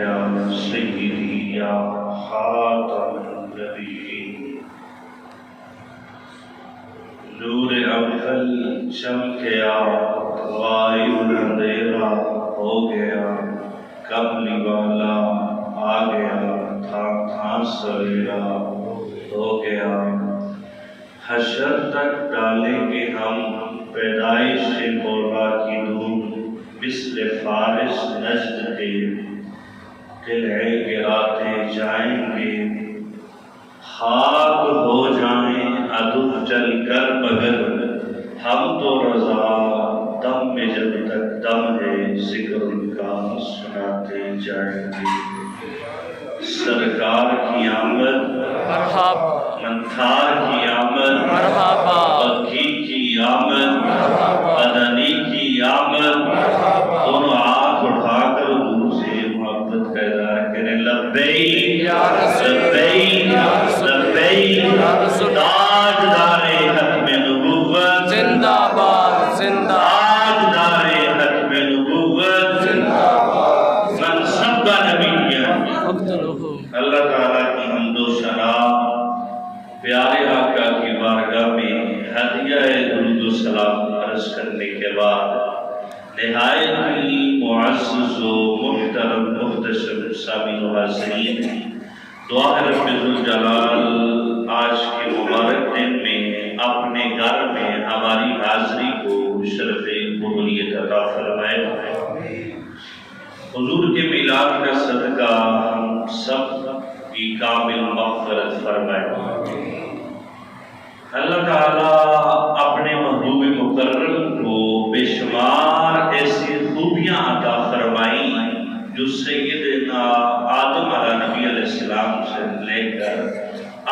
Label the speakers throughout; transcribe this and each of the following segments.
Speaker 1: یا سیدی یا خاتم النبیین، نور اول چمکیا غائب اندھیرا ہو گیا، کملی والا آ گیا، تھان تھان سویرا ہو گیا۔ حشر تک ڈالیں گے ہم پیدائش مولا کی دھوم، مثل فارس نجد کے قلعے گراتے جائیں گے، خاک ہو جائیں عدو چل کر مگر ہم تو رضا، دم میں جب تک دم ہے ذکر ان کا سناتے جائیں گے۔ سرکار کی آمد
Speaker 2: مرحبا،
Speaker 1: منتھار کی آمد
Speaker 2: مرحبا،
Speaker 1: بکی کی آمد مدنی کی آمد، دونوں آنکھ اٹھا کر حضور سے محبت کا اظہار کریں۔ لبیک
Speaker 2: یا رسول
Speaker 1: لبیک
Speaker 2: یا رسول
Speaker 1: لبیک،
Speaker 2: یا رسول
Speaker 1: تاجدار ختم نبوت
Speaker 2: زندہ باد، زندہ
Speaker 1: تاجدار ختم نبوت
Speaker 2: زندہ باد،
Speaker 1: منصب کا نبی کیا۔
Speaker 2: اقتلوہ۔
Speaker 1: اللہ تعالیٰ کی حمد و ثنا، پیارے آقا کی بارگاہ میں ہدیہ درود و سلام عرض کرنے کے بعد نہایت ہی معزز و محترم محتشم سامعین و حاضرین، دعا ہے رب ذوالجلال آج کے مبارک دن میں اپنے گھر میں ہماری حاضری کو شرف قبولیت عطا فرمائے۔ حضور کے میلاد کا صدقہ ہم سب کی کامل مغفرت فرمائے۔ اللہ تعالیٰ اپنے محبوب مکرم کو بے شمار ایسی خوبیاں عطا فرمائیں جو سیدنا آدم علیہ نبی علیہ السلام سے لے کر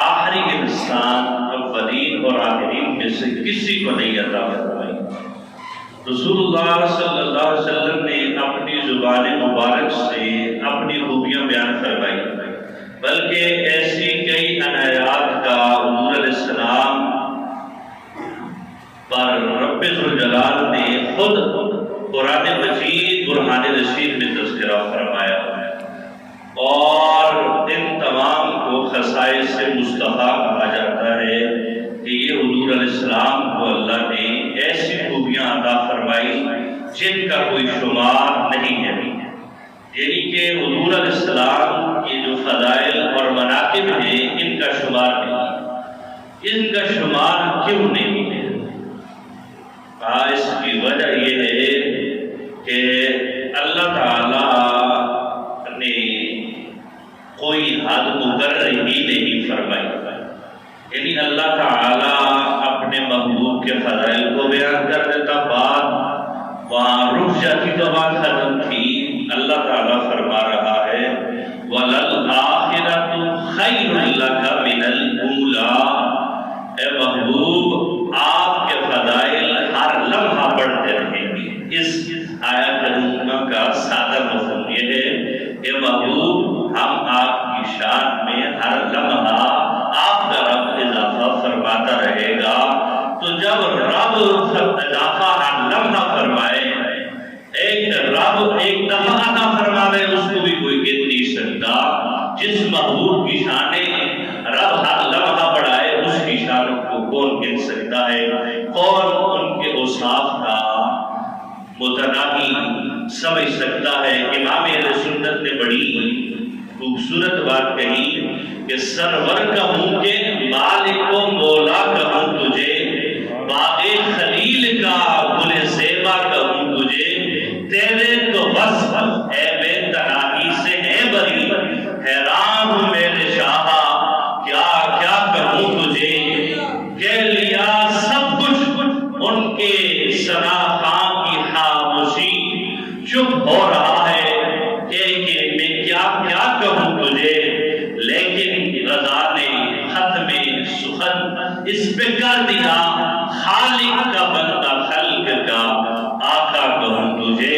Speaker 1: آخری انسان اولین اور آخرین میں سے کسی کو نہیں عطا فرمائی۔ رسول اللہ صلی اللہ علیہ وسلم نے اپنی زبان مبارک سے اپنی خوبیاں بیان فرمائی، بلکہ ایسی کئی عنایات کا حضور علیہ السلام پر رب ذوالجلال نے خود قرآن مجید برہان رشید میں تذکرہ فرمایا، اور ان تمام کو خصائص سے مصطفیٰ کہا جاتا ہے کہ یہ حضور علیہ السلام کو اللہ نے ایسی خوبیاں عطا فرمائی جن کا کوئی شمار نہیں ہے، یعنی کہ حضور علیہ السلام کی جو فضائل اور مناقب ہیں ان کا شمار نہیں۔ ان کا شمار کیوں نہیں ہے؟ اس کی وجہ یہ ہے کہ اللہ تعالیٰ نے کوئی حد مقرر ہی نہیں فرمائی، یعنی اللہ تعالیٰ اپنے محبوب کے فضائل کو بیان کر دیتا، بعد وہاں رک جاتی تو بات ختم تھی۔ اللہ تعالیٰ فرما رہا ہے وَلَلْآخِرَةُ خَيْرٌ لَكَ مِنَ الْأُولَىٰ، اے محبوب آپ کے فضائل ہر لمحہ بڑھتے رہیں گے۔ اس آیت کریمہ کا سادہ مفہوم یہ ہے کہ محبوب ہم آپ کی شان میں ہر لمحہ آپ کا رب اضافہ فرماتا رہے گا۔ تو جب رب اضافہ ہر لمحہ فرمائے، ایک رب ایک دفعہ عطا فرماوے، اس کو بھی کوئی گر نہیں سکتا۔ جس محبوب کی شانیں رب ہر لمحہ بڑھائے، اس کی شانوں کو کون گر سکتا ہے؟ کون ان کے اوصاف کا متناہی سمجھ سکتا ہے؟ امام اہل سنت نے بڑی خوبصورت بات کہی کہ سرور کہوں کہ مالک و مولا کہوں تجھے، باغ خلیل کا گل زیبا کہوں تجھے، تیرے تو وصف اے بے تناہی سے ہے بری، حیران ہوں میرے شاہ کیا کیا کہوں تجھے، کہہ لیا سب کچھ ان کے ثنا خاں کی خاموشی، چپ ہو رہا ہے کہ میں کیا کیا کہوں تجھے، لیکن رضا نے ختم سخن اس پہ کر دیا، خالق کا بندہ خلق کا آقا کہوں تجھے۔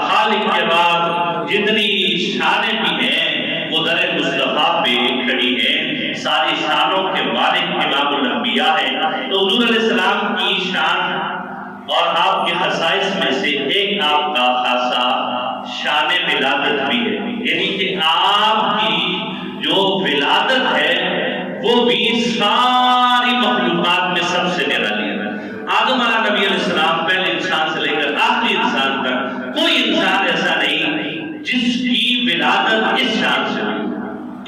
Speaker 1: خالق کے بعد جتنی شانیں بھی ہیں وہ در مصطفیٰ پہ کھڑی ہیں، ساری شانوں کے مالک امام الانبیاء ہے۔ تو حضور علیہ السلام کی شان اور آپ کے خصائص میں سے ایک آپ کا خاصہ شان ولادت بھی ہے، یعنی کہ آپ کی جو ولادت ہے وہ بھی ساری مخلوقات میں سب سے نرالی ہے۔ آدم علیہ نبی علیہ السلام پہلے انسان سے لے کر آخری انسان تک کوئی انسان ایسا نہیں جس کی ولادت اس شان سے ہوئی۔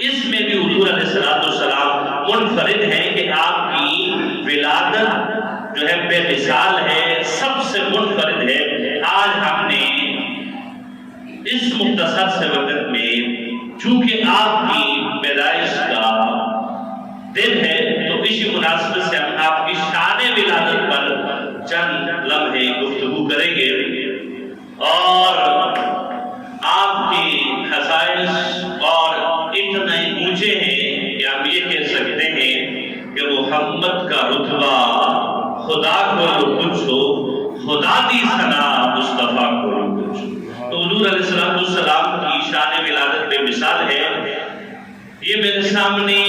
Speaker 1: اس میں بھی حضور علیہ السلام منفرد ہے کہ آپ کی ولادت جو ہے بے مثال ہے، سب سے منفرد ہے۔ آج ہم نے اس مختصر سے وقت میں چونکہ آپ کی پیدائش کا دن ہے تو اسی مناسبت سے ہم آپ کی شان ولادت پر چند لمحے گفتگو کریں گے اور آپ کی خصائص اور اتنے اونچے ہیں کہ ہم یہ کہہ سکتے ہیں کہ محمد کا رتبہ خدا کو جو کچھ ہو، خدا دی ثنا مصطفیٰ کو جو کچھ ہو۔ تو حضور علیہ السلام کی شان ولادت بے مثال ہے۔ یہ میرے سامنے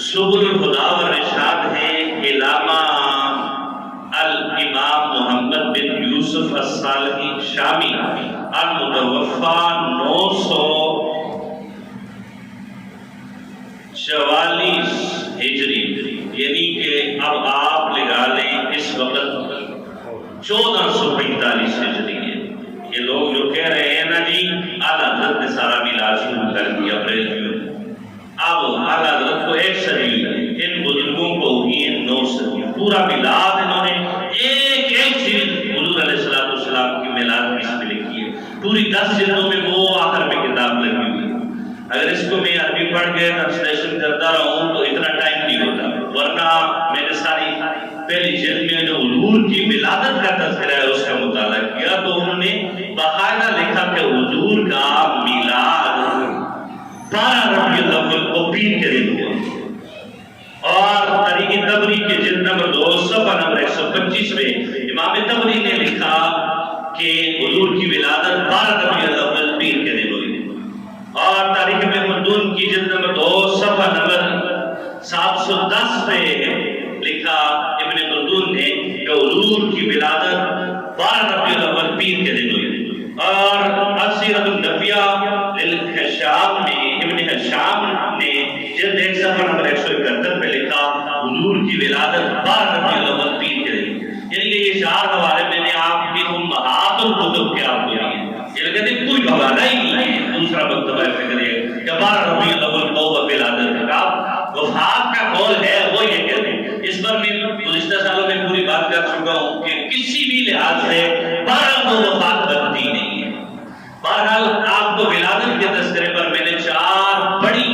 Speaker 1: سبل الہدیٰ والرشاد ہے، علامہ الامام محمد بن یوسف الصالحی شامی المتوفا 944 ہجری، یعنی کہ اب آپ لگا لیں اس وقت 1445 ہجری ہے۔ یہ لوگ جو کہہ رہے ہیں نا جی اعلیٰ حضرت نے سارا میلاد شروع کر دیا اپریل میں، اب اعلیٰ حضرت کو 1 صدی، ان بزرگوں کو ہوئی 9 صدی، پورا میلاد انہوں نے ایک چیز حضور علیہ السلام کی میلاد میں اس میں لکھی ہے، پوری 10 جلدوں میں وہ آخر میں کتاب لگی ہوئی ہے۔ اگر اس کو میں عربی پڑھ کے ٹرانسلیشن کرتا رہوں تو اتنا ٹائم نہیں ہوتا، ورنہ میں نے ساری پہلی جلد میں جو حضور کی ولادت کا تذکرہ ہے اس کا مطالعہ کیا تو انہوں نے باقاعدہ لکھا کہ حضور کا میلاد 12 ربیع الاول کو پیر کے دن ہوا، اور طریق تبری کے جلد نمبر 2 صفحہ نمبر 125 میں امام تبری نے لکھا کہ حضور کی ولادت 12 ربیع الاول پیر کے دن ہوئی، اور تاریخ محمدون کی جلد نمبر 2 صفحہ نمبر 710 میں لکھا ابن خلدون نے کہ حضور کی ولادت 12 ربیع الاول پیر کے دن ہوئی، اور السیرۃ النبویہ للحشام میں ابن حشام نے جلد 1 صفحہ نمبر 171 پہ لکھا حضور کی ولادت 12 ربیع الاول پیر کے دن، یعنی کہ یہ 4 حوالے میں نے آپ کی امہات الکتب کے آپ کو دیے ہیں، یہ کہتے ہیں کوئی حوالہ ہی نہیں ہے دوسرا مکتبہ فکر ہے کہ 12 ربیع الاول کو ولادت کا وفات کا قول ہے وہ یہ کہتے ہیں۔ اس پر میں گزشتہ سالوں میں پوری بات کر چکا ہوں کہ کسی بھی لحاظ سے 12 کو وفات بنتی نہیں ہے۔ بہرحال آپ کو ولادت کے تذکرے پر میں نے 4 بڑی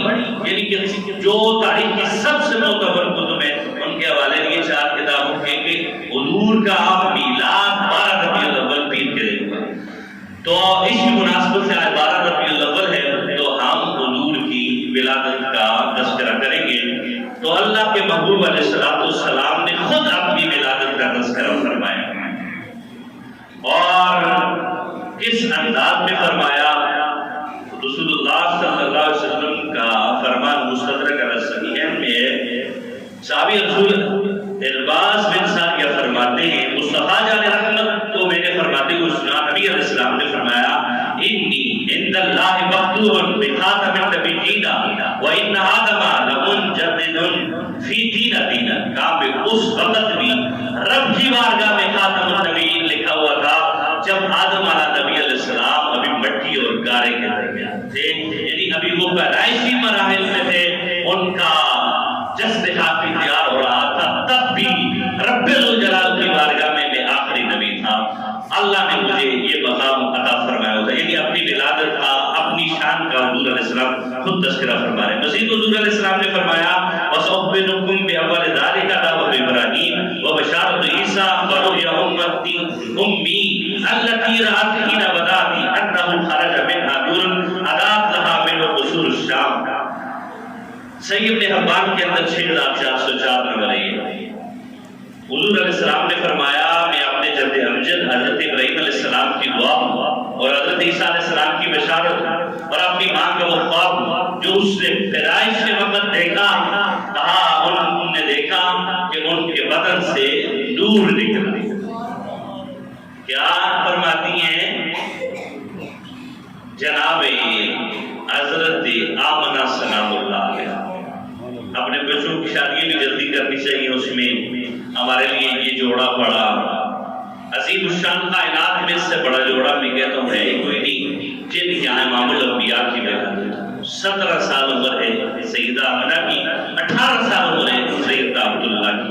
Speaker 1: یعنی کہ جو تاریخ کی سب سے معتبر کتب ہیں ان کے حوالے دیے 4 کتابوں کے کہ حضور کا میلاد 12 ربیع الاول پیر کے دن ہوا، تو اس کی مناسبت سے آج 12 ربیع الاول ہے تو ہم حضور کی ولادت کا تذکرہ کریں گے۔ تو اللہ کے محبوب علیہ السلام نے خود اپنی ولادت کا تذکرہ فرمایا اور کس انداز میں فرمایا۔ رسول اللہ صلی اللہ علیہ وسلم کا فرمان مستدرک علی الصحیحین میں صحابی رسول الباس بن ساریہ فرماتے ہیں مصطفیٰ جان رحمت تو میں نے فرماتے ہوئے سنا، نبی علیہ السلام نے فرمایا انی عند اللہ مکتوب بخاتم النبیین وان آدم لمنجدد فی دینا، کہاں اس وقت بھی رب کی بارگاہ میں خاتم النبیین لکھا ہوا تھا جب آدم علیہ نبی علیہ السلام ابھی مٹی اور گارے کے درمیان تھے، یعنی ابھی وہ پیدائشی مراحل میں تھے، ان کا جسد خاکی تیار ہو رہا تھا، تب بھی رب الجلال کی بارگاہ میں آخری نبی تھا، اللہ نے مجھے یہ مقام عطا فرمایا ہوتا ہے، یعنی اپنی ولادت کا اپنی شان کا حضور علیہ السلام خود تذکرہ فرما رہے ہیں۔ مزید حضور علیہ السلام نے فرمایا وَسَأُخْبِرُكُمْ بِأَوَّلِ ذَلِكَ دَعْوَةُ إِبْرَاهِيمَ وَبَشَارَةُ عِيسَىٰ وَرُؤْيَا أُمِّي الَّتِي رَأَتْ حِينَ بَدَأَ أَنَّهُ خَرَجَ مِنْهَا نُورٌ أَضَاءَتْ لَهَا مِنْهُ قُصُورُ الشَّامِ۔ صحیح ابن حبان کے اندر 6404 نمبر ہے۔ حضور علیہ السلام نے فرمایا میں اپنے جد امجد حضرت ابراہیم علیہ السلام کی دعا اور حضرت عیسیٰ علیہ السلام کی بشارت اور اپنی ماں کا وہ خواب جو اس نے پیدائش کے وقت دیکھا، کہا انہوں نے دیکھا کہ ان کے بدن سے نور نکل رہا۔ کیا فرماتی ہیں جناب حضرت آمنہ سلام اللہ علیہ، اپنے بچوں کی شادی بھی جلدی کرنی چاہیے، اس میں ہمارے لیے یہ جوڑا بڑا عظیم الشان کائنات میں اس سے بڑا جوڑا میں کہتا ہوں ہے کوئی نہیں، جن یہاں امام الانبیاء کی ولادت 17 سال عمر ہے سیدہ آمنہ کی، 18 سال عمر ہے سیدہ عبداللہ کی،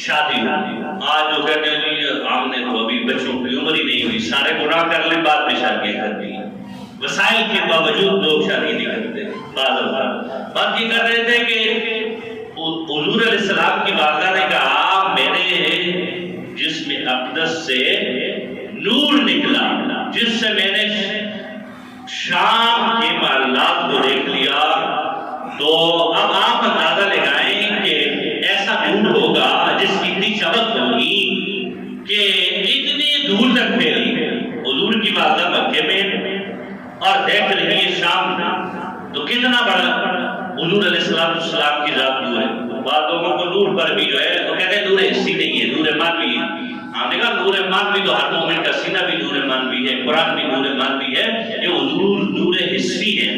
Speaker 1: شادی ہوئی۔ آج جو کہتے ہیں ہم نے تو ابھی بچوں کی عمر ہی نہیں ہوئی، سارے گناہ کر لیں بعد میں شادی کر دی، وسائل کے باوجود لوگ شادی نہیں کرتے۔ بات یہ کر رہے تھے کہ حضور علیہ السلام کی والدہ نے کہا میرے جسم اقدس سے نور نکلا، جس سے میں نے شام کے معاملات کو دیکھ لیا، تو اب آپ اندازہ لگائیں کہ ایسا نور ہوگا جس کی اتنی چمک ہوگی کہ اتنی دور تک پھیلی۔ حضور کی والدہ مکے میں اور دیکھ رہی ہے شام، تو کتنا بڑا حضور علیہ السلام کی ذات نور ہے۔ بعض لوگوں کو نور پر بھی جو ہے وہ کہتے ہیں نور حسی نہیں ہے، نور مانوی ہے۔ ہم نے کہا نور مانوی تو ہر مومن کا سینہ بھی نور مانوی ہے، قرآن بھی نور مانوی ہے، یہ حضور نور حسی ہے۔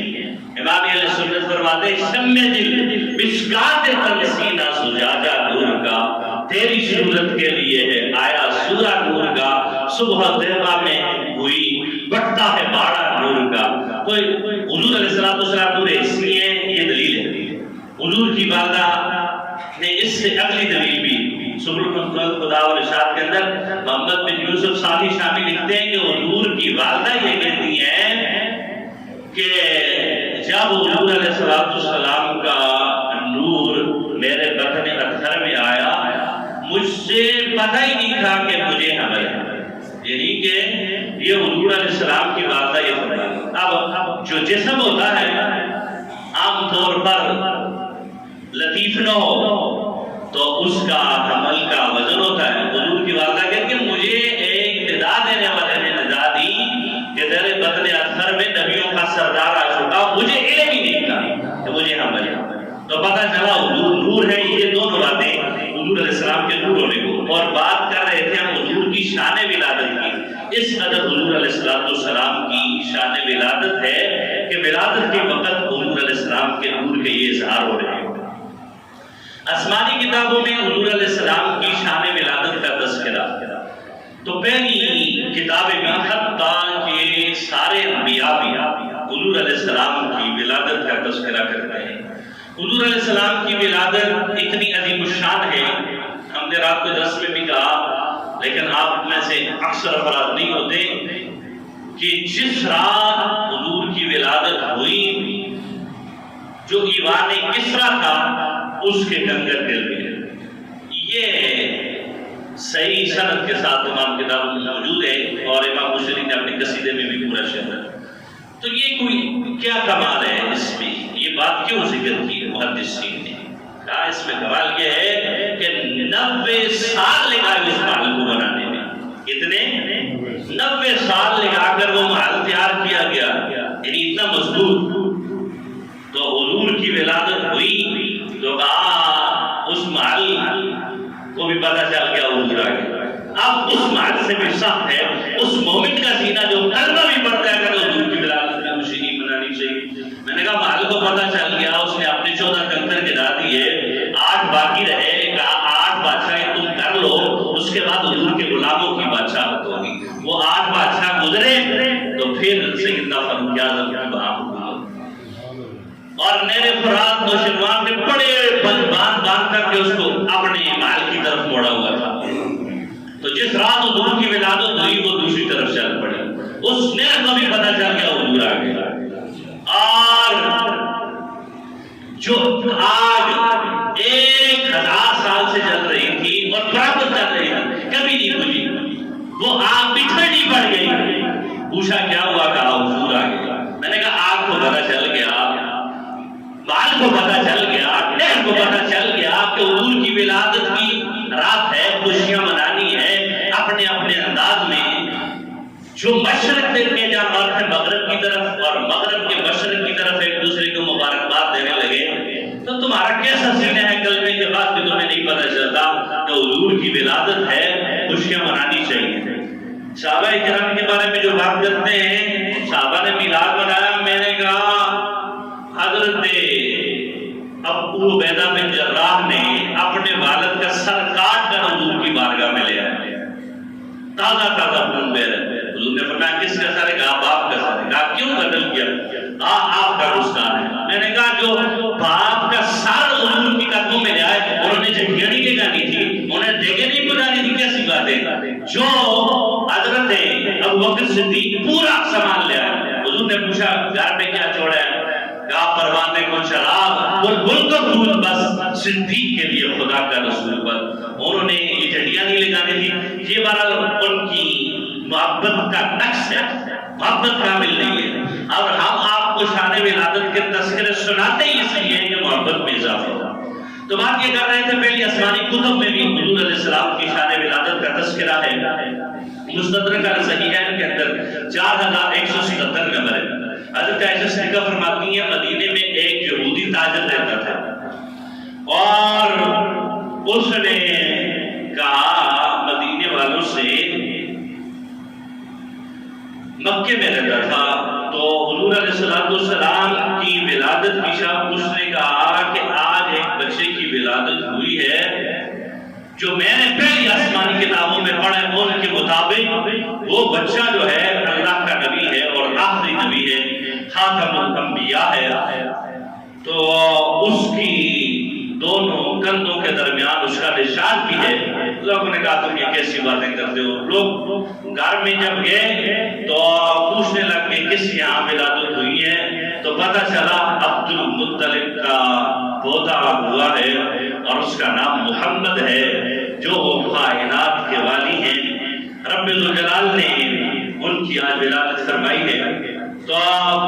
Speaker 1: امام علیہ سنت فرماتے ہیں شمع دل مشکات تنسینہ سجاجہ نور کا، تیری صورت کے لیے ہے آیا سورہ نور کا، صبح دیوہ میں ہوئی بٹتا ہے باڑا نور کا۔ تو حضور علیہ السلام نور حسی ہے، یہ دلیل ہے۔ حضور کی والدہ نے اس سے اگلی دلیل بھی سبل خدا اور ارشاد کے اندر محمد بن یوسف صافی شامی لکھتے ہیں کہ حضور کی والدہ یہ کہتی ہیں کہ جب حضور علیہ السلام کا نور میرے بطن اطہر میں آیا، مجھ سے پتہ ہی نہیں تھا کہ مجھے حمل ہے، یعنی کہ یہ حضور علیہ السلام کی والدہ یہ فرماتی۔ اب جو جسم ہوتا ہے عام طور پر لطیف نہ ہو تو اس کا حمل کا وزن ہوتا ہے۔ حضور کی والدہ کہتے ہیں مجھے ایک ندا دینے والے نے ندا دی کہ تیرے بطن اطہر میں نبیوں کا سردار آ چکا، مجھے علم ہی نہیں تھا کہ مجھے حمل ہے۔ تو پتہ چلا حضور نور ہے۔ یہ دونوں باتیں حضور علیہ السلام کے نور ہونے کو، اور بات کر رہے تھے ہم حضور کی شان ولادت کی۔ اس قدر حضور علیہ السلام کی شان ولادت ہے کہ ولادت کے وقت حضور علیہ السلام کے نور کے یہ اظہار ہو رہے ہیں۔ آسمانی کتابوں میں حضور علیہ السلام کی شان ولادت کا تذکرہ، تو پہلی کتابیں بھی حتیٰ کہ سارے انبیاء بھی حضور علیہ السلام کی ولادت کا تذکرہ کرتے ہیں۔ حضور علیہ السلام کی ولادت اتنی عظیم الشان ہے، ہم نے رات کو درس میں بھی کہا، لیکن آپ میں سے اکثر افراد نہیں ہوتے کہ جس رات حضور کی ولادت ہوئی جو ایوان کسریٰ تھا اس کے کنگر دل میں، یہ صحیح سند کے ساتھ تمام کتابوں میں موجود ہے، اور امام بصری نے اپنے قصیدے میں بھی پورا شہر۔ تو یہ کوئی کیا کمال ہے اس میں، یہ بات کیوں ذکر کی ہے محدثین نے؟ کہا اس میں کمال یہ ہے کہ 90 سال لگا اس محل کو بنانے میں، کتنے 90 سال لگا کر وہ محل تیار کیا گیا، یعنی اتنا مضبوط۔ تو حضور کی ولادت ہوئی تو کہا اس محل کو بھی پتہ چل گیا حضور آ گیا۔ اب اس محل سے بھی سخت ہے اس مومن کا سینہ جو کلمہ بھی پڑھتا ہے کہ حضور کی ولادت میں خوشی نہیں منانی چاہیے۔ میں نے کہا محل کو پتہ چل گیا، اس نے اپنے 14 کنکر گرا دیے، 8 باقی رہے، کہا 8 بادشاہیں تم کر لو، اس کے بعد حضور کے غلاموں کی بادشاہت ہوگی۔ وہ 8 بادشاہ گزرے تو پھر سیدنا فاروق اعظم کی بات ہوئی، اور نیرے فرات نوشروان نے بڑے باندھ کر کے اس کو اپنے محل کی طرف موڑا ہوا تھا۔ تو جس رات حضور کی ولادت ہوئی وہ دوسری طرف چل پڑی، اس نہر کو بھی پتہ چل گیا حضور آ گیا۔ اور جو آگ 1000 سال سے جل رہی تھی اور برابر چل رہی تھی، کبھی نہیں بجھی، وہ آگ بچھڑنی پڑ گئی۔ پوچھا کیا ہوا؟ کہا حضور آ گیا۔ میں نے کہا آگ کو پتہ چل گیا، محل کو پتہ چل گیا، نہر کو پتہ چل گیا کہ حضور کی ولادت کی رات ہے، خوشیاں منانی ہے اپنے اپنے انداز میں۔ جو مشرق کے جانور تھے مغرب کی طرف، اور مغرب کے مشرق کی طرف ایک دوسرے کو مبارکباد دینے لگے۔ تو تمہارا کیسا سینہ ہے کلمے کے بعد بھی تمہیں نہیں پتہ چلتا کہ حضور کی ولادت ہے، خوشیاں منانی چاہیے۔ صحابہ کرام کے بارے میں جو بات کرتے ہیں صحابہ نے میلاد منایا. میں نے کہا حضرت ابو عبیدہ بن جراح نے اپنے والد کا سر کاٹ کر حضور کی بارگاہ میں لے آیا, تازہ خون بہ رہا ہے. حضور نے فرمایا کس کا سر ہے؟ کہا باپ کا سر ہے. کہا کیوں قتل کیا؟ آپ کا گستاخ ہے. میں نے کہا جو باپ کا سر حضور کی قدموں میں لے آئے, انہوں نے جھنڈیاں نہیں لگانی تھی, انہوں نے دیگیں نہیں بجانی تھی, کیسی بات ہے؟ جو حضرت ابوبکر صدیق پورا سامان لے آئے. حضور نے پوچھا گھر میں کیا چھوڑا ہے؟ کہا پروانے کو شراب بلبل کو دودھ, بس صدیق کے لیے خدا کا رسول پر. انہوں نے یہ جھنڈیاں نہیں لگانی تھی. یہ بہرحال ان کی محبت کا نقص ہے, محبت کامل نہیں ہے. اور ہم آپ کو شان ولادت کے تذکرے سناتے ہی اس لیے کہ محبت میں اضافہ ہو. تو بات یہ کر رہے تھے پہلی آسمانی کتب میں بھی حضور علیہ السلام کی شان ولادت کا تذکرہ ہے. مستدرک الصحیحین کے اندر 4177 نمبر ہے. حضرت عائشہ صدیقہ فرماتی ہیں مدینے میں ایک یہودی تاجر رہتا تھا, اور اس نے کہا مدینے والوں سے, مکے میں رہتا تھا, تو حضور علیہ السلام کی ولادت کی شب اس نے کہا کہ آج ایک بچے کی ولادت ہوئی ہے جو میں نے پہلی آسمانی کتابوں میں پڑھا ہے, ان کے مطابق وہ بچہ جو ہے اللہ کا نبی ہے اور آخری نبی ہے, خاتم الانبیاء ہے. تو اس کی دونوں کندھوں کے درمیان اس کا نشان بھی ہے. لوگوں نے کہا تم یہ کیسی باتیں کرتے ہو؟ لوگ گھر میں جب گئے تو پوچھنے لگ کے کس یہاں ولادت ہوئی ہے, تو پتہ چلا عبد المطلب کا پوتا ہوا ہے اور اس کا نام محمد ہے, جو کائنات کے والی ہیں. رب ذوالجلال نے ان کی آج ولادت فرمائی ہے. تو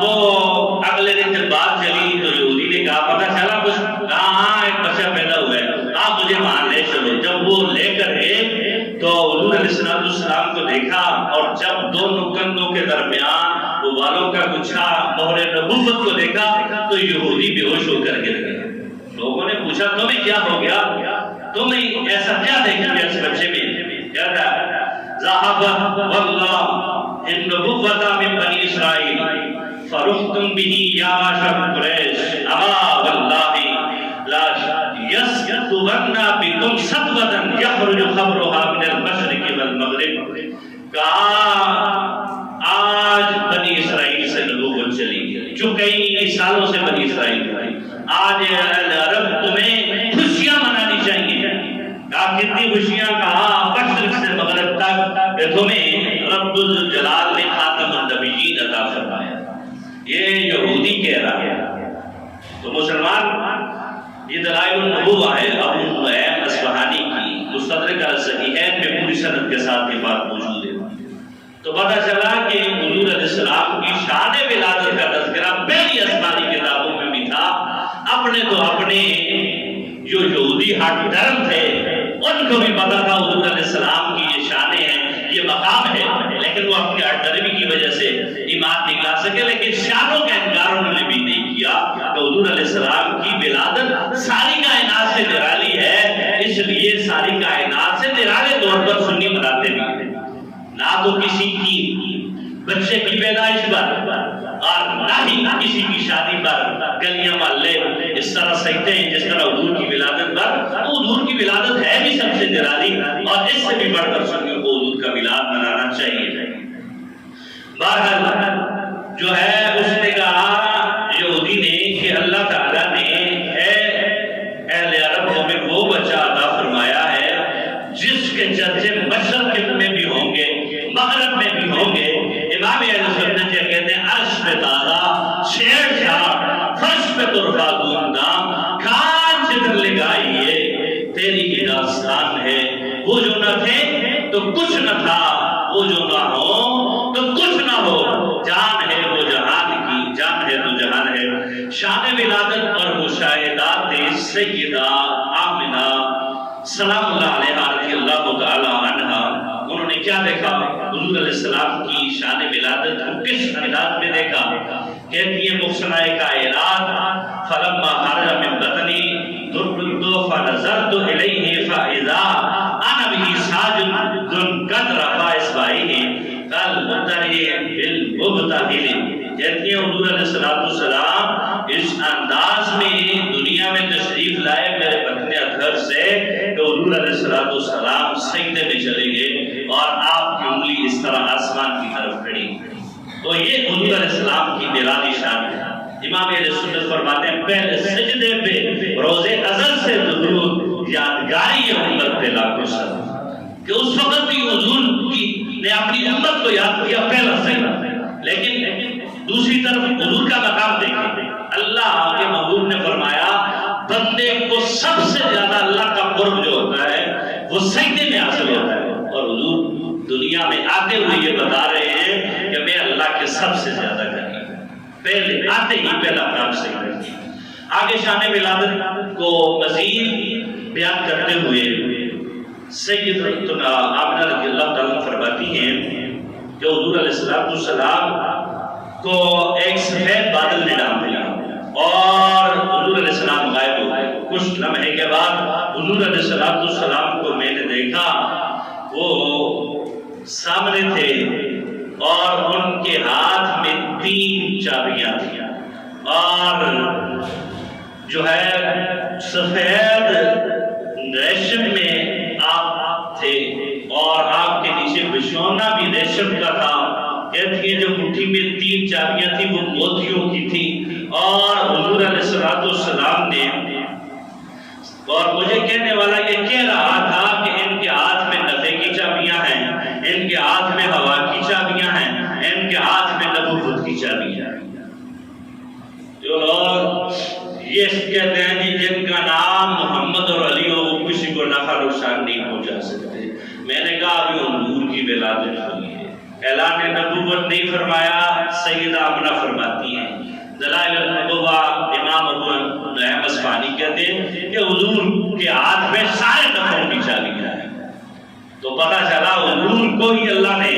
Speaker 1: وہ اگلے دن جب بات چلی تو یہودی نے کہا پتہ چلا کچھ؟ کہا ہاں ایک بچہ پیدا ہوا ہے, آپ مجھے وہاں لے چلو. جب وہ لے کر گئے تو حضور علیہ السلام کو دیکھا, اور جب دونوں کندھوں کے درمیان وہ بالوں کا گچھا مہر نبوت کو دیکھا تو یہودی بے ہوش ہو کر گر گئے. لوگوں نے پوچھا تمہیں کیا ہو گیا, تمہیں ایسا کیا دیکھ لیا اس بچے میں؟ کہتا ہے ذهب والله النبوة من بني إسرائيل فرحتم به يا معشر قريش أما والله لا يسكتن بكم سطوة يخرج خبرها من المشرق والمغرب. کہا آج بنی اسرائیل سے نبوت چلی گئی جو کئی سالوں سے بنی اسرائیل تھی. آج اہل عرب تمہیں خوشیاں منانی چاہیے. کہا کتنی خوشیاں؟ کہا مشرق سے مغرب تک تمہیں رب الجلال نے خاتم النبیین عطا فرمایا. یہ یہودی کہہ رہا ہے. تو مسلمان یہ دلائل النبوہ ہے ابو نعیم اصفہانی کی مستدرک الصحیحین میں پوری سند کے ساتھ یہ بات موجود ہے. تو پتہ چلا کہ حضور علیہ السلام کی شان ولادت کا تذکرہ پہلی آسمانی کتابوں میں بھی تھا. اپنے تو اپنے جو یہودی ہٹ دھرم تھے ان کو بھی پتا تھا حضور علیہ السلام کی یہ شانیں ہیں, یہ مقام ہے, لیکن وہ اپنی ہٹ دھرمی کی وجہ سے ایمان نہیں لا سکے. لیکن شانوں کا انکار انہوں نے بھی نہیں کیا کہ حضور علیہ السلام کی ولادت ساری کائنات سے نرالی ہے, اس لیے ساری کائنات سے نرالے طور پر سنی مناتے بھی. نہ تو کسی کی بچے کی پیدائش پر اور نہ ہی کسی کی شادی پر گلیاں محلے اس طرح سجتے ہیں جس طرح حضور کی ولادت پر. تو حضور کی ولادت ہے بھی سب سے نرالی, اور اس سے بھی بڑھ کر سنیوں کو حضور کا میلاد منانا چاہیے. بہرحال جو ہے اس نے کہا یہودی نے کہ اللہ تعالیٰ نے اہل عرب میں وہ بچہ عطا فرمایا ہے جس کے چرچے مشرق میں بھی ہوں گے مغرب میں بھی ہوں گے. امام اہل سنت یہ کہتے ہیں عرش پہ تازہ چھیڑ چھاڑ فرش پہ ترفا گوندام کان جدر لگائیے تیری ہی داستان ہے. وہ جو نہ تھے تو کچھ نہ تھا, وہ جو نہ ہو تو کچھ نہ ہو. جان ہے وہ جہان کی, جان ہے تو جہان ہے. شان ولادت اور مشاہدات سیدہ آمنہ سلام اللہ علیہا رضی اللہ تعالی عنہا, انہوں نے کیا دیکھا؟ حضور علیہ السلام کی شان ولادت کو کس حالات میں دیکھا؟ کہتی ہے محسنہ کائنات فلما خرج من بطنی دربت فنظرت الیہ فاذا انا به ساجد قد رفع اصبعیہ قال مدعی بالمبت متأہلین، کہتی ہیں حضور علیہ السلام اس انداز میں دنیا میں تشریف لائے میرے بطن اطہر سے کہ حضور علیہ السلام سجدے میں چلے گئے اور آپ کی انگلی اس طرح آسمان کی طرف کھڑی۔ تو یہ حضور علیہ السلام کی معراجی شان ہے۔ امام اہل سنت فرماتے ہیں پہلے سجدے پہ روز ازل سے درود یادگاری ہے امت پہ لاکھوں سال، کہ اس وقت بھی حضور نے اپنی امت کو یاد کیا پہلا سجدہ۔ لیکن دوسری طرف حضور کا مقام دیکھیں، اللہ کے محبوب نے فرمایا بندے کو سب سے زیادہ اللہ کا قرب جو ہوتا ہے وہ سجدے میں حاصل ہوتا ہے، اور حضور دنیا میں آتے ہوئے یہ بتا رہے ہیں کہ میں اللہ کے سب سے زیادہ قریب ہوں۔ پہلے آتے ہی پہلا کام سجدہ کیا۔ آگے شان ولادت کو مزید بیان کرتے ہوئے سیدتنا آمنہ رضی اللہ تعالیٰ فرماتی ہیں کہ حضور علیہ السلام کو ایک سفید بادل نے ڈھانپ لیا اور حضور علیہ السلام غائب ہو گئے۔ کچھ لمحے کے بعد حضور علیہ السلام کو میں نے دیکھا، وہ سامنے تھے اور ان کے ہاتھ میں 3 چابیاں تھیں، اور جو ہے سفید ریشم میں آپ تھے اور آپ کے نیچے بچھونا بھی ریشم کا تھا۔ کہتی ہے جو مٹھی میں 3 چابیاں تھیں وہ موتیوں کی تھیں، اور حضور علیہ السلام نے اور مجھے کہنے والا یہ کہہ رہا تھا کہ ان کے ہاتھ میں نفع کی چابیاں ہیں، ان کے ہاتھ میں ہوا کی چابیاں ہیں، ان کے ہاتھ میں نبوت کی چابیاں ہیں۔ جو لوگ یہ کہتے ہیں کہ جن کا نام محمد اور علی ہو وہ کسی کو نفع نقصان نہیں پہنچا سکتے، میں نے کہا ابھی حضور کی ولادت ہوئی ہے، اعلان نبوت نہیں فرمایا، سیدہ آمنہ فرماتی ہیں۔ دلائل النبوہ امام ابو نعیم اصفہانی کہتے ہیں کہ حضور کے ہاتھ میں سارے نفعوں کی چابیاں ہیں۔ تو پتہ چلا حضور کو ہی اللہ نے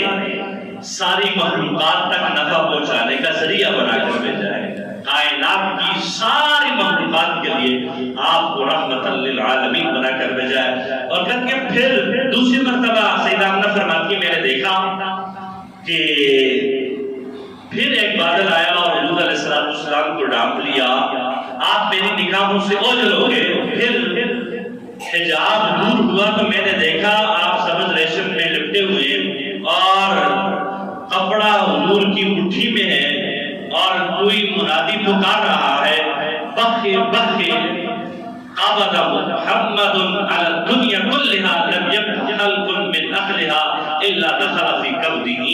Speaker 1: ساری مخلوقات تک نفع پہنچانے کا ذریعہ بنا کر بھیجا ہے۔ کائنات کی ساری مخلوقات کے لیے آپ کو رحمت للعالمین بنا کر بھیجا ہے۔ اور کر کے پھر دوسری مرتبہ سیدہ آمنہ فرماتی ہے میں نے دیکھا کہ پھر ایک بادل آیا اور حضور علیہ السلام کو ڈھانپ لیا، آپ میری نگاہوں سے اوجھل ہو گئے۔ پھر حجاب دور ہوا تو میں نے دیکھا آپ سبز ریشم میں لپٹے ہوئے اور کپڑا حضور کی مٹھی میں ہے، اور کوئی منادی پکار رہا ہے بخ بخ قبض محمد علی الدنیا کلها لم يبق خلق من اهلها الا دخل في قبضه،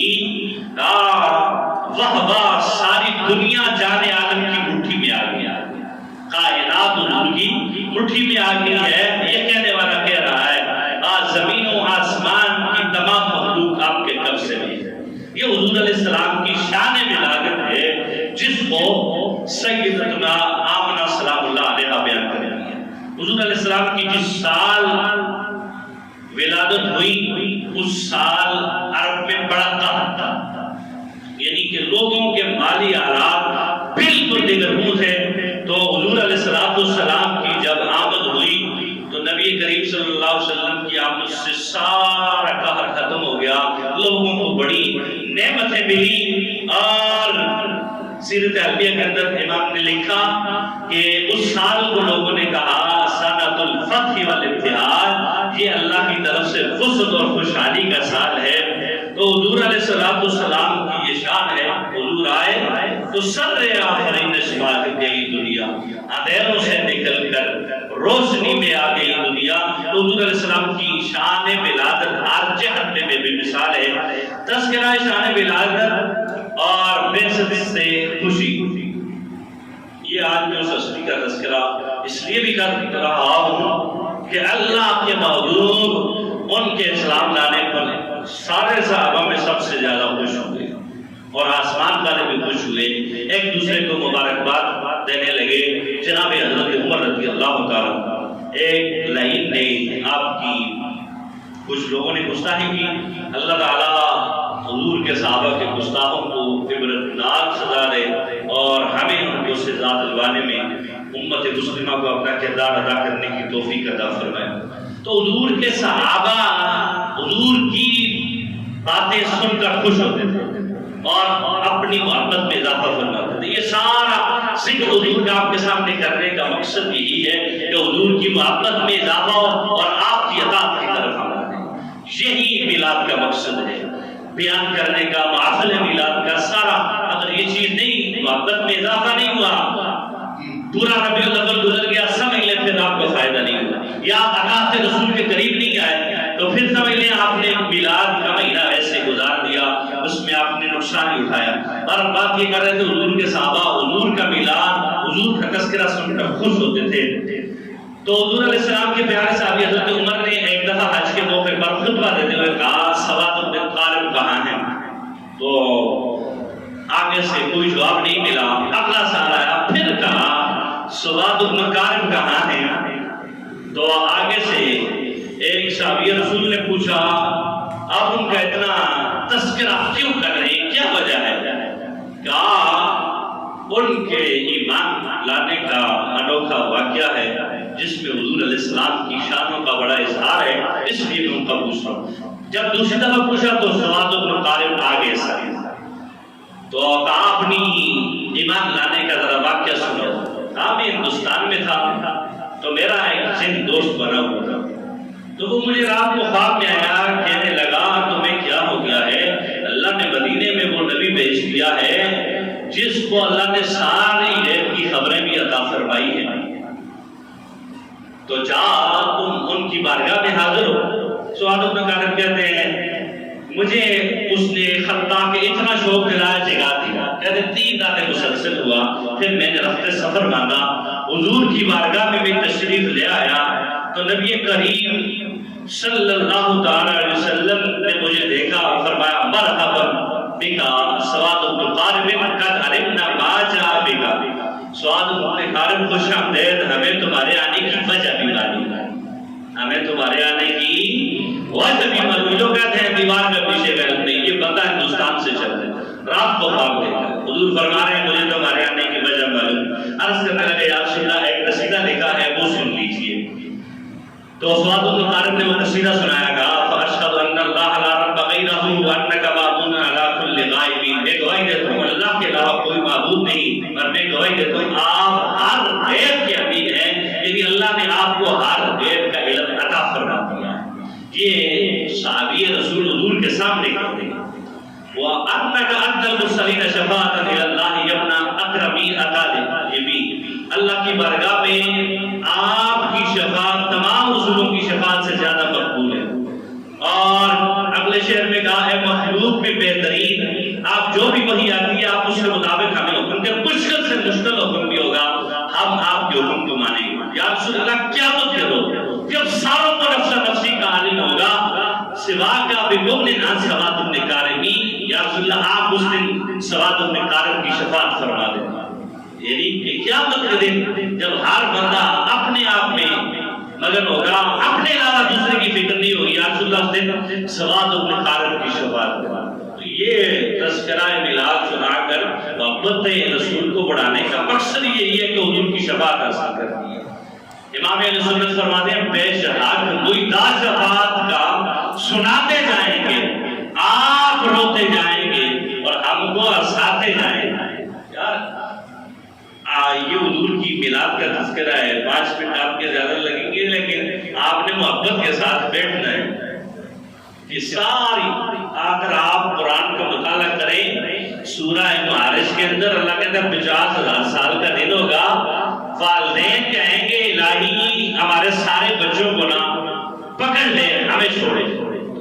Speaker 1: واہ واہ ساری دنیا جان عالم کی مٹھی میں آ گیا، کائنات حضور کی مٹھی میں آ گئی ہے۔ یہ کہنے والا کہہ رہا ہے آج زمین و آسمان کی تمام مخلوق آپ کے قبضے میں ہے۔ یہ حضور علیہ السلام کی شان ولادت ہے جس کو سیدتنا آمنہ سلام اللہ علیہ بیان کر رہی ہے۔ حضور علیہ السلام کی جس سال ولادت ہوئی اس سال عرب میں بڑا قحط تھا، یعنی کہ لوگوں کے مالی حالات بالکل دگرگوں تھے۔ تو حضور علیہ السلام کی جب آمد ہوئی تو نبی کریم صلی اللہ علیہ وسلم کی آمد سے سارا قہر ختم ہو گیا، لوگوں کو بڑی نعمتیں ملی۔ اور سیرت عربیہ کے اندر امام نے لکھا کہ اس سال کو لوگوں نے کہا سنۃ الفتح والابتہاج، یہ اللہ کی طرف سے وسعت اور خوشحالی کا سال ہے۔ تو حضور علیہ السلام کی یہ شان ہے، حضور آئے تو سر آفرین شفاعت گئی دنیا، اندھیروں سے نکل کر روشنی میں آ گئی دنیا۔ تو حضور علیہ السلام کی شان ولادت ہر جہت میں بے مثال ہے۔ تذکرہ شان ولادت اور بعثت سے خوشی، یہ آج میں اس ہستی کا تذکرہ اس لیے بھی کر رہا ہوں کہ اللہ کے محبوب ان کے اسلام لانے پر سارے صحابہ میں سب سے زیادہ خوش ہوئے اور آسمان والے بھی خوش ہوئے، ایک دوسرے کو مبارکباد دینے لگے۔ جناب حضرت عمر رضی اللہ تعالیٰ ایک لائن نے آپ کی کچھ لوگوں نے گستاخی کی، اللہ تعالیٰ حضور کے صحابہ کے گستاخوں کو عبرتناک سزا دے اور ہمیں ان کو سزا دلوانے میں امت مسلمہ کو اپنا کردار ادا کرنے کی توفیق عطا فرمائے۔ تو حضور کے صحابہ حضور کی باتیں سن کر خوش ہوتے تھے، اور اپنی محبت میں اضافہ فرماتے تھے۔ یہ سارا ذکر حضور کا آپ کے سامنے کرنے کا مقصد یہی ہے کہ حضور کی محبت میں اضافہ ہو اور آپ کی اطاعت کی طرف آنا ہے۔ یہی میلاد کا مقصد ہے، بیان کرنے کا، محافل میلاد کا سارا۔ اگر یہ چیز نہیں، محبت میں اضافہ نہیں ہوا، پورا ربیع الاول گزر گیا، سمجھ لیں پھر آپ کو فائدہ نہیں ہوا، یا آپ اطاعت رسول کے قریب نہیں آئے تو پھر سمجھ لیں آپ نے میلاد کا مہینہ ایسے گزار دیا، اس میں آپ نے نقصان ہی اٹھایا۔ اور بات یہ کر رہے تھے حضور کے صحابہ حضور کا میلاد، حضور کا تذکرہ سن کر خوش ہوتے تھے۔ تو حضور علیہ السلام کے پیارے صحابی حضرت عمر نے ایک دفعہ حج کے موقع پر خطبہ دیتے ہوئے کہا سواد بن طارق کہاں ہیں؟ تو آگے سے کوئی جواب نہیں ملا۔ اگلا سال آیا، پھر کہا سواد بن طارق کہاں ہیں؟ تو آگے سے ایک صحابی رسول نے پوچھا آپ ان کا اتنا تذکرہ کیوں کر رہے ہیں، کیا وجہ ہے؟ کہا ان کے ایمان لانے کا انوکھا واقعہ ہے جس میں حضور علیہ السلام کی شانوں کا بڑا اظہار ہے، اس لیے میں ان کا پوچھ رہا ہوں۔ جب دوسری دفعہ پوچھا تو سواد بن طارق آگے سے تو کہا اپنی ایمان لانے کا ذرا واقعہ سنو۔ کہا میں ہندوستان میں تھا تو میرا ایک جن دوست بنا ہوا تھا، تو وہ مجھے رات کو خواب میں آیا، کہنے لگا تمہیں کیا ہو گیا ہے؟ اللہ نے مدینے میں وہ نبی بھیج دیا ہے جس کو اللہ نے ساری غیب کی خبریں بھی عطا فرمائی ہیں، تو جا تم ان کی بارگاہ میں حاضر ہو۔ سواد بن طارق کہتے ہیں مجھے اس نے خطا کے اتنا شوق دلایا، جگا دیا۔ کہتے 3 راتیں مسلسل ہوا، پھر میں نے رفت سفر مانگا، حضور کی بارگاہ میں بھی تشریف لے آیا تو نبی کریم صلی اللہ تعالی علیہ وسلم نے مجھے دیکھا اور فرمایا مرحبا بکا سواد بن طارق قد علمنا ما جاء بکا۔ سواد بن طارق خوش آمدید، ہمیں تمہارے آنے کی وجہ بھی معلوم ہے، ہمیں تمہارے آنے کی وجہ بھی معلوم۔ جو کہتے ہیں دیوار کا پیچھے بیل نہیں، یہ بندہ ہندوستان سے چل رہے رات کو خواب دیکھا، حضور فرما رہے ہیں مجھے تمہارے آنے کی وجہ معلوم۔ عرض کرنے لگے یا رسول اللہ ایک قصیدہ لکھا ہے وہ سن لیجئے۔ تو سواد بن طارق نے وہ قصیدہ سنایا گا فاشهد ان اللہ لا رب غیرہ وانک معبود علی کل غائب۔ میں گواہی دیتا ہوں اللہ کے علاوہ کوئی معبود نہیں، اور میں گواہی دیتا ہوں آپ ہر غیب کے امین ہیں، یعنی اللہ نے آپ کو ہر غیب کا علم عطا فرما دیا۔ یہ صحابی رسول حضور کے سامنے کہتے ہیں وَأَنَّكَ أَنْتَ الْمُرْسَلِينَ شَفَاعَةً إِلَى اللَّهِ يَا ابْنَ أَكْرَمِ أَطَالِبِ۔ اللہ کی بارگاہ میں آپ کی شفاعت تمام رسولوں کی شفاعت سے زیادہ مقبول ہے۔ اور اگلے شعر میں کہا ہے مخلوق میں بہترین، آپ جو بھی وحی آتی ہے آپ اس کے مطابق ہمیں حکم دیں، مشکل سے مشکل حکم بھی ہوگا ہم آپ کے حکم کو مانیں گے۔ یا رسول اللہ قیامت کے روز جب ساروں کو نفس نفسی کا عالم ہوگا سوا کا بمن عن سواد بن طارق، یا رسول اللہ آپ اس دن سواد بن طارق کی شفاعت فرما دیں۔ یعنی کہ قیامت کے دن جب ہر بندہ اپنے آپ میں مگن ہوگا، اپنے علاوہ دوسرے کی فکر نہیں ہوگی، یا رسول اللہ اس دن سواد بن طارق کی شفاعت فرما دیں۔ تو یہ تذکرہ میلاد سنا کر محبت رسول کو بڑھانے کا مقصد یہی ہے کہ حضور کی شفاعت حاصل کرنی ہے۔ امام اہل سنت فرماتے ہیں پیش حق مجدہ شفاعت کا سناتے جائیں گے، آپ روتے جائیں گے اور ہم کو ہنساتے جائیں گے۔ یار یہ حضور کی میلاد کا تذکرہ ہے، 5 منٹ آپ کے زیادہ لگیں گے، لیکن آپ نے محبت کے ساتھ بیٹھنا ہے کہ ساری اگر آپ قرآن کا مطالعہ کریں سورہ معارج کے اندر اللہ کہتا ہے 50,000 سال کا دن ہوگا، والدین کہیں گے الہی ہمارے سارے بچوں کو نا پکڑ لے ہمیں چھوڑے۔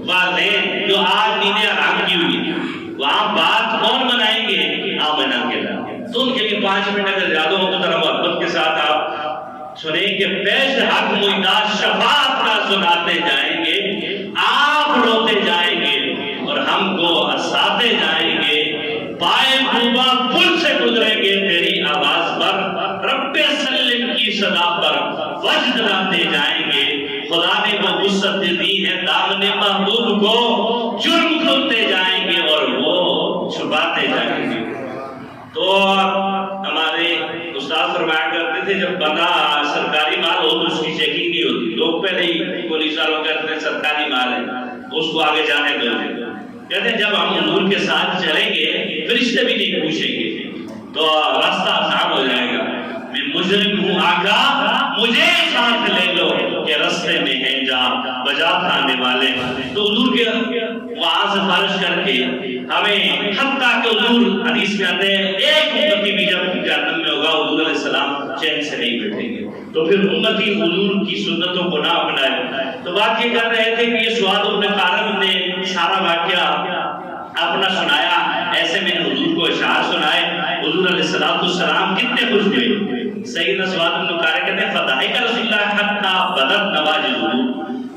Speaker 1: والدین جو آج نینے آرام کی ہوئی وہاں بات کون منائیں گے؟ آمنہ کے لئے۔ تو ان کے لیے 5 منٹ اگر زیادہ ہو تو ذرا محبت کے ساتھ آپ سنیں کہ پیش حق مجدہ شفاعت کا سناتے جائیں گے، آپ روتے جائیں گے اور ہم کو ہنساتے جائیں گے، پائے کوبا پل سے گزریں گے تیری آواز پر، رب سلم کی صدا پر وجد لاتے جائیں گے۔ خدا نے وہ وسعت دی ہے دامن محبوب کو، جرم کھلتے جائیں گے اور وہ چھپاتے جائیں گے۔ تو ہمارے استاد فرمایا کرتے تھے جب بندہ سرکاری مال ہو تو اس کی چیکنگ نہیں ہوتی، لوگ پہلے ہی پولیس والوں کہتے ہیں سرکاری مال ہے اس کو آگے جانے دو، کہتے ہیں جب ہم حضور کے ساتھ چلیں گے فرشتے بھی نہیں پوچھیں گے تو راستہ آسان ہو جائے گا. میں مجرم ہوں آقا مجھے ساتھ لے لو کہ رستے میں ہیں جہاں بجا کھانے والے. تو حضور کے وہاں سے سفارش کر کے ہمیں حتیٰ کہ حضور حدیث میں آتے ہیں ایک امتی بھی جب جہنم میں ہوگا حضور علیہ السلام چین سے نہیں بیٹھیں گے. تو پھر امتی حضور کی سنتوں کو نہ اپنائے. تو بات یہ کر رہے تھے کہ یہ سعد بن قارب نے سارا واقعہ اپنا سنایا. ایسے میں نے حضور کو اشعار سنائے. حضور علیہ السلام کتنے خوش ہوئے. سیدنا سعد بن قارب کہتے ہیں فضحک رسول اللہ حتی بدت نواجذہ.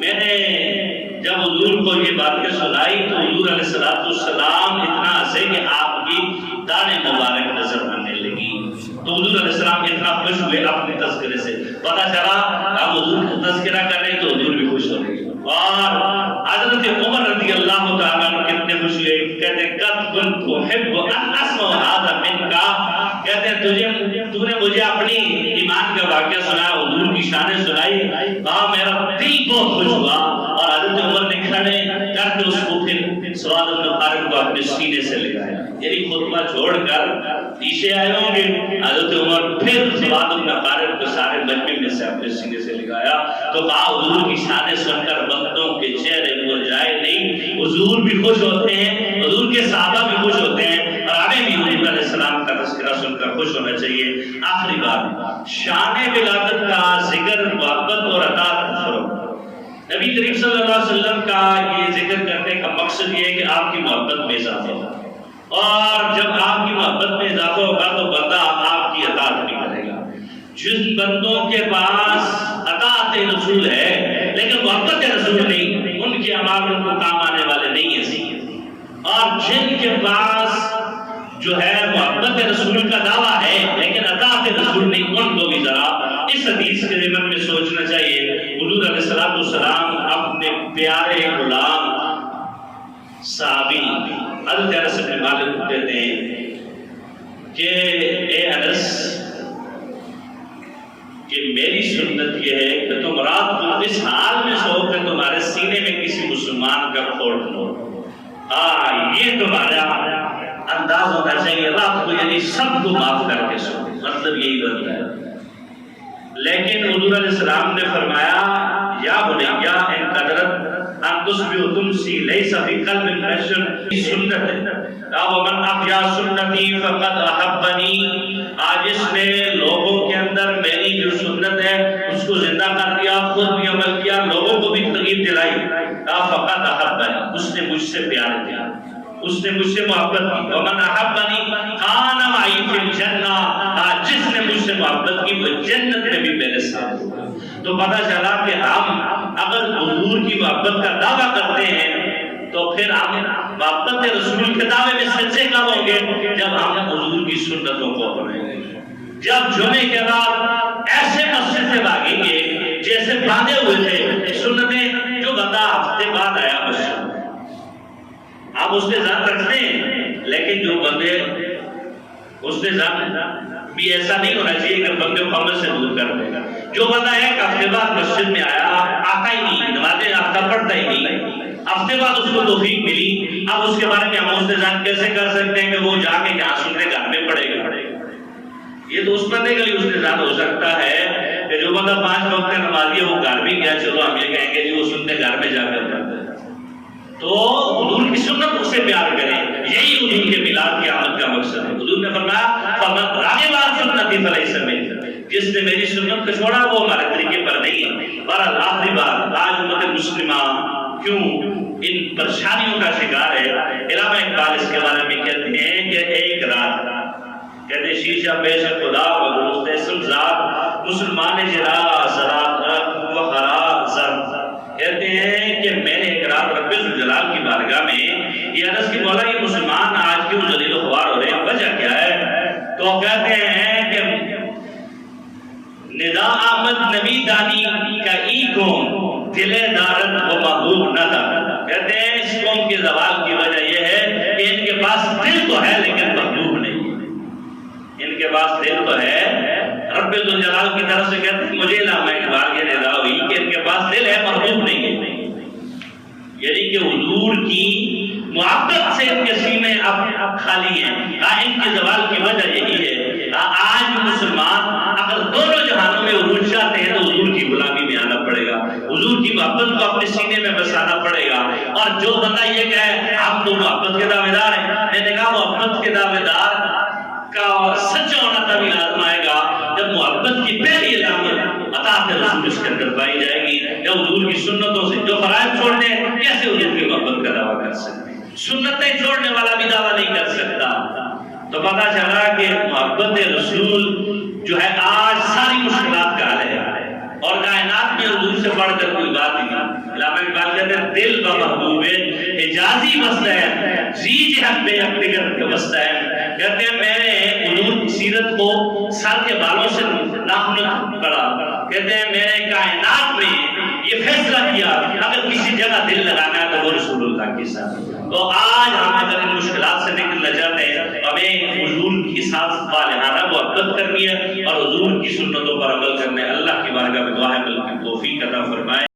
Speaker 1: میں نے جب حضور کو یہ باتیں سنائی تو حضور علیہ السلام اتنا ہنسے کہ آپ کی داڑھی مبارک نظر آنے لگی. تو حضور علیہ السلام اتنا خوش ہوئے اپنے تذکرے سے. پتہ چلا ہم حضور کا تذکرہ کر رہے ہیں تو حضور بھی خوش ہو رہے ہیں. اور حضرت عمر رضی اللہ تعالیٰ عنہ کتنے خوش ہوئے. کہتے ہیں قد كنت احب ان اسمع هذا منك. کہتے ہیں تو نے مجھے اپنی ایمان کا واقعہ سنایا حضور کی شانیں سنائی میرا دل بہت خوش ہوا. اور حضرت عمر نے کھڑے کر کے اس کو پھر سعد بن قارب کو اپنے سینے سے لگایا. یعنی خطبہ چھوڑ کر پیچھے آئے ہوں گے. حضرت عمر پھر سعد بن قارب کو سارے مجمع میں سے اپنے سینے سے لگایا. تو کہا حضور کی شانیں سن کر بندوں کے چہرے مرجھائے نہیں. حضور بھی خوش ہوتے ہیں, حضور کے صحابہ بھی خوش ہوتے ہیں, اور ہمیں بھی حضور علیہ السلام کا تذکرہ سن کر خوش ہونا چاہیے. آخری بات شان ولادت کا ذکر محبت اور اطاعت فرق. نبی کریم صلی اللہ علیہ وسلم کا یہ ذکر کرنے کا مقصد یہ ہے کہ آپ کی محبت میں اضافہ ہوگا, اور جب آپ کی محبت میں اضافہ ہوگا تو بندہ آپ کی اطاعت بھی کرے گا. جن بندوں کے پاس اطاعت رسول ہے لیکن محبت رسول نہیں, ان کے اعمال ان کو کام آنے والے نہیں ہیں. اور جن کے پاس جو ہے محبت رسول کا دعویٰ ہے لیکن اطاعت رسول نہیں, ان کو بھی ذرا اس حدیث کے ضمن میں سوچنا چاہیے. حضور علیہ السلام اپنے پیارے غلام صحابی حضرت انس بن مالک کو کہتے ہیں کہ اے انس کہ میری سنت یہ ہے کہ تم رات کو اس حال میں سو کہ تمہارے سینے میں کسی مسلمان کا کھوٹ نہ ہو. یہ تمہارا انداز ہونا چاہیے رات کو, یعنی سب کو معاف کر کے سو. مطلب یہی بنتا ہے. لیکن حضور علیہ السلام نے فرمایا یا بنیا ان قدرت ان تصبح تمسی لیس فی قلب البشر سنت او من احیا سنتی فقد احبنی. آج اس نے لوگوں کے اندر میری جو سنت ہے اس کو زندہ کر دیا, خود بھی عمل کیا, لوگوں کو بھی ترغیب دلائی. فقد احبنی, اس نے مجھ سے پیار کیا, اس نے مجھ سے محبت کی. ومن احبنی کان معی فی الجنہ, جس نے مجھ سے محبت کی وہ جنت میں بھی میرے ساتھ ہوگا. تو پتہ چلا کہ ہم اگر حضور کی محبت کا دعویٰ کرتے ہیں تو پھر ہم محبت رسول کے دعوے میں سچے کب ہوں گے جب ہم حضور کی سنتوں کو اپنائیں گے. جب جمعے کے بعد ایسے مسجد سے بھاگیں گے جیسے باندھے ہوئے تھے سنتیں, جو بندہ ہفتے بعد آیا مسجد میں آپ اس نے ذات رکھتے ہیں, لیکن جو بندے اس نے ذات بھی ایسا نہیں ہونا چاہیے کہ بندے کو عمل سے دور کر دے. جو بندہ ایک ہفتے بعد مسجد میں آیا, آتا ہی نہیں, نمازیں ہفتہ پڑھتا ہی نہیں, ہفتے بعد اس کو توفیق ملی, اب اس کے بارے میں ہم اس نے ذات کیسے کر سکتے ہیں کہ وہ جا کے جہاں سننے گھر میں پڑے گا. یہ تو اس بندے کا لیے اس نے ذات ہو سکتا ہے کہ جو بندہ 5 وقت نمازی ہے وہ گھر بھی گیا, چلو ہم یہ کہیں گے جی وہ سننے گھر میں جا کر کرتے ہیں. تو حضور کی سنت سے پیار کریں, یہی حضور کے میلاد کی آمد کا مقصد ہے. حضور نے فرمایا فمن رغب عن سنتی فلیس منی, جس نے میری سنت کو چھوڑا وہ ہمارے طریقے پر نہیں ہے. بہرحال آخری بات, آج امت مسلمہ کیوں ان پریشانیوں کا شکار ہے. علامہ اقبال اس کے بارے میں کہتے ہیں کہ ایک رات کہتے شیشہ پیش خدا و درست اسم ذات مسلمان جرا سرات و خراب زر. کہتے ہیں کہ میں نے ایک رات رب ذوالجلال کی بارگاہ میں یہ عرض کی مولا یہ مسلمان آج کیوں ذلیل و خوار ہو رہے ہیں, وجہ کیا ہے؟ تو کہتے ہیں کہ ندا آمد نبی دانی کا ای قوم دل دارت و محبوب نہ دارت. کہتے ہیں اس قوم کے زوال کی وجہ یہ ہے کہ ان کے پاس دل تو ہے لیکن محبوب نہیں. ان کے پاس دل تو ہے, رب ذوالجلال کی طرف سے کہتے ہیں مجھے علامہ اقبال یہ ندا ہوئی کہ ان کے پاس دل ہے محبوب نہیں ہے. یعنی کہ حضور کی محبت سے ان کے سینے اب خالی ہیں. ان کے زوال کی وجہ یہی ہے. آج مسلمان اگر دونوں جہانوں میں عروج چاہتے ہیں تو حضور کی غلامی میں آنا پڑے گا, حضور کی محبت کو اپنے سینے میں بسانا پڑے گا. اور جو بندہ یہ کہے ہم تو محبت کے دعوے دار ہیں, میں نے کہا محبت کے دعوے دار کا سچا ہونا تبھی لازم آئے گا جب محبت کی پہلی علامت اطاعت رسول اس کے اندر پائی جائے گی. یا حضور کی سنتوں سے جو فرائض چھوڑ دے کیسے حضور کی محبت کا دعویٰ کر سکتے ہیں؟ سنتیں چھوڑنے والا بھی دعویٰ نہیں کر سکتا. تو پتہ چلا کہ محبت رسول جو ہے آج ساری مشکلات کا حل ہے, اور کائنات میں حضور سے بڑھ کر کوئی بات نہیں. علامہ اقبال کہتے ہیں دل بمحبوب حجازی مستعین زی جہت بے اقتگر مستعین. کہتے ہیں میں نے حضور کی سیرت کو سر کے بالوں سے ناخن پڑھا. کہتے ہیں میں نے کائنات میں یہ فیصلہ کیا اگر کسی جگہ دل لگانا ہے تو وہ رسول اللہ کے ساتھ. تو آج ہم اگر ان مشکلات سے نکلنا چاہتے ہیں ہمیں حضور کی ساتھ صالحانہ محبت کرنی ہے اور حضور کی سنتوں پر عمل کرنے. اللہ کی بارگاہ میں دعا ہے بلکہ توفیق عطا فرمائے.